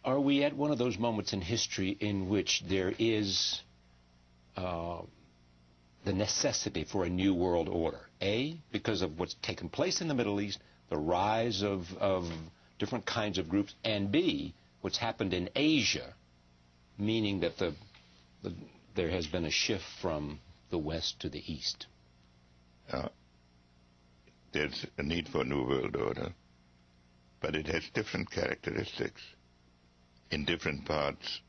Are we at one of those moments in history in which there is the necessity for a new world order? A, because of what's taken place in the Middle East, the rise of different kinds of groups, and B, what's happened in Asia, meaning that there has been a shift from the West to the East. There's a need for a new world order, but it has different characteristics in different parts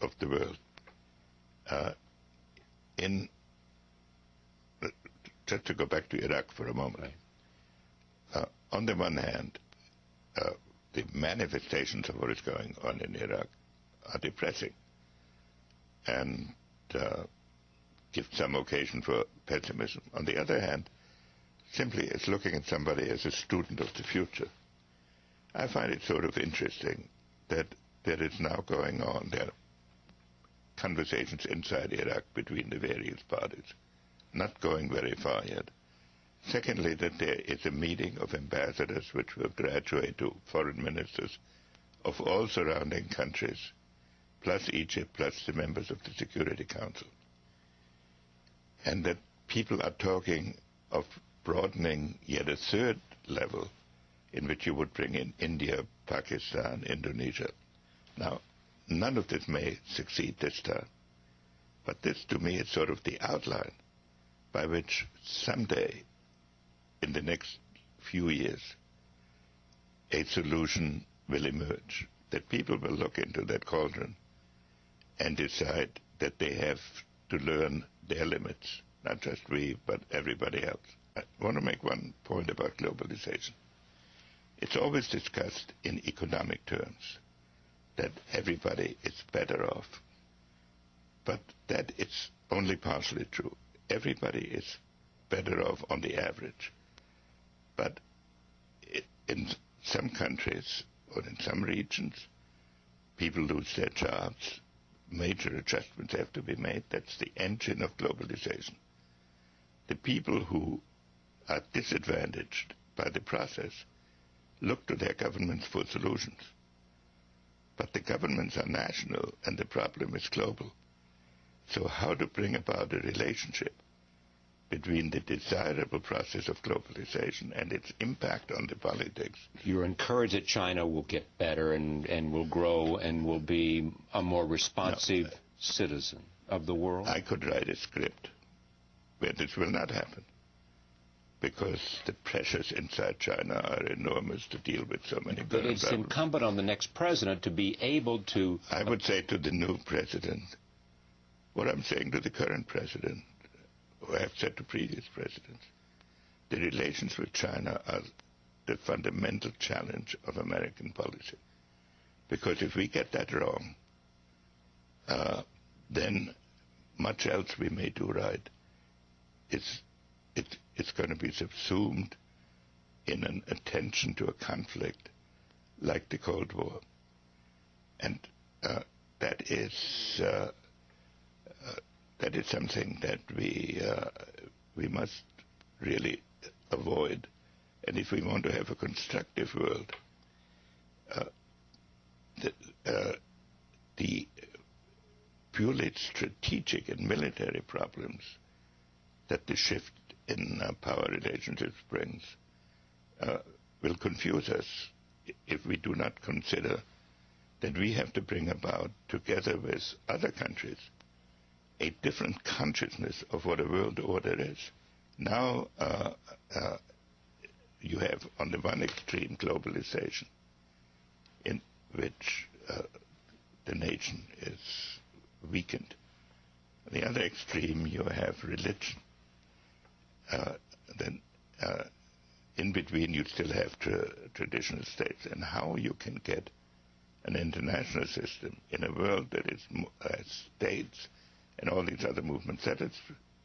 of the world. Just to go back to Iraq for a moment. Right. On the one hand, the manifestations of what is going on in Iraq are depressing and give some occasion for pessimism. On the other hand, simply as looking at somebody as a student of the future, I find it sort of interesting that there is now going on, there are conversations inside Iraq between the various parties, not going very far yet. Secondly, that there is a meeting of ambassadors which will graduate to foreign ministers of all surrounding countries, plus Egypt, plus the members of the Security Council. And that people are talking of broadening yet a third level in which you would bring in India, Pakistan, Indonesia. Now, none of this may succeed this time, but this to me is sort of the outline by which someday in the next few years a solution will emerge, that people will look into that cauldron and decide that they have to learn their limits, not just we, but everybody else. I want to make one point about globalization. It's always discussed in economic terms, that everybody is better off. But that is only partially true. Everybody is better off on the average. But in some countries or in some regions, people lose their jobs. Major adjustments have to be made. That's the engine of globalization. The people who are disadvantaged by the process look to their governments for solutions. But the governments are national and the problem is global. So how to bring about a relationship between the desirable process of globalization and its impact on the politics? You're encouraged that China will get better and will grow and will be a more responsive citizen of the world? I could write a script where this will not happen, because the pressures inside China are enormous to deal with so many But it's problems. incumbent on the next president to be able to... I would say to the new president what I'm saying to the current president, or I have said to previous presidents. The relations with China are the fundamental challenge of American policy. Because if we get that wrong, then much else we may do right. It's going to be subsumed in an attention to a conflict like the Cold War. And that is something that we must really avoid. And if we want to have a constructive world, the purely strategic and military problems that the shift in power relationships brings will confuse us if we do not consider that we have to bring about, together with other countries, a different consciousness of what a world order is. Now you have, on the one extreme, globalization, in which the nation is weakened. On the other extreme, you have religion. Then in between, you still have traditional states. And how you can get an international system in a world that is states and all these other movements, that is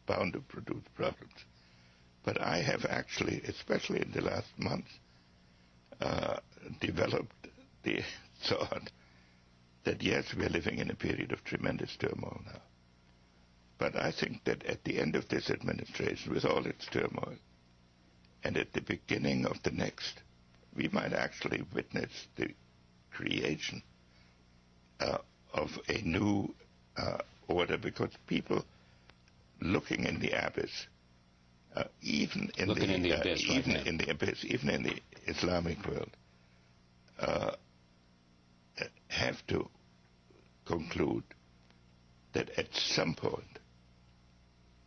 bound to produce problems. But I have actually, especially in the last month, developed the thought that yes, we are living in a period of tremendous turmoil now. But I think that at the end of this administration, with all its turmoil, and at the beginning of the next, we might actually witness the creation of a new order, because people looking in the abyss, even in the Islamic world, have to conclude that at some point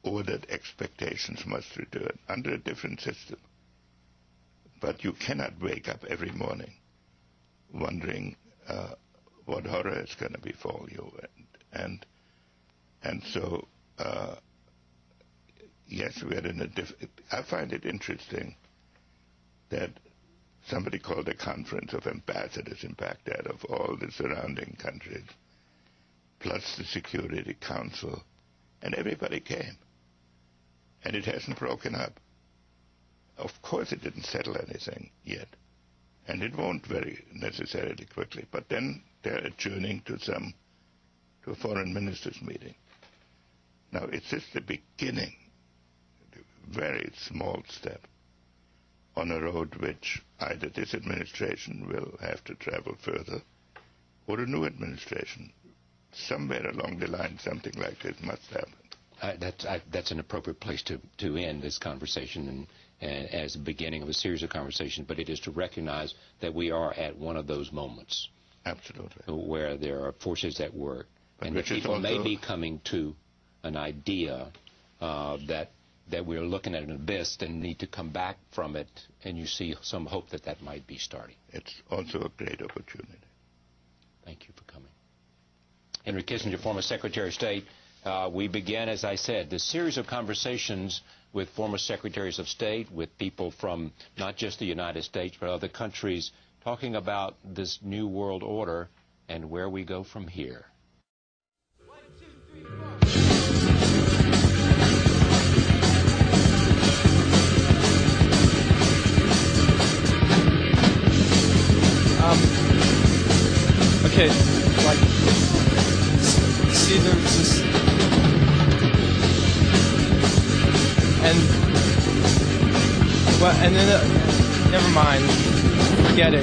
ordered expectations must return under a different system. But you cannot wake up every morning wondering what horror is going to befall you. And so, yes, we are in a I find it interesting that somebody called a conference of ambassadors in Baghdad of all the surrounding countries, plus the Security Council, and everybody came. And it hasn't broken up. Of course it didn't settle anything yet. And it won't very necessarily quickly. But then they're adjourning to a foreign ministers meeting. Now, it's just the beginning, a very small step on a road which either this administration will have to travel further, or a new administration. Somewhere along the line, something like this must happen. That's an appropriate place to end this conversation and as the beginning of a series of conversations, but it is to recognize that we are at one of those moments. Absolutely. Where there are forces at work, but and that people may be coming to an idea that we're looking at an abyss and need to come back from it, and you see some hope that might be starting. It's also a great opportunity. Thank you for coming. Henry Kissinger, former Secretary of State. We began, as I said, this series of conversations with former secretaries of state, with people from not just the United States, but other countries, talking about this new world order and where we go from here. 1, 2, 3, 4. Okay, like, see, there's this, and then, never mind, forget it.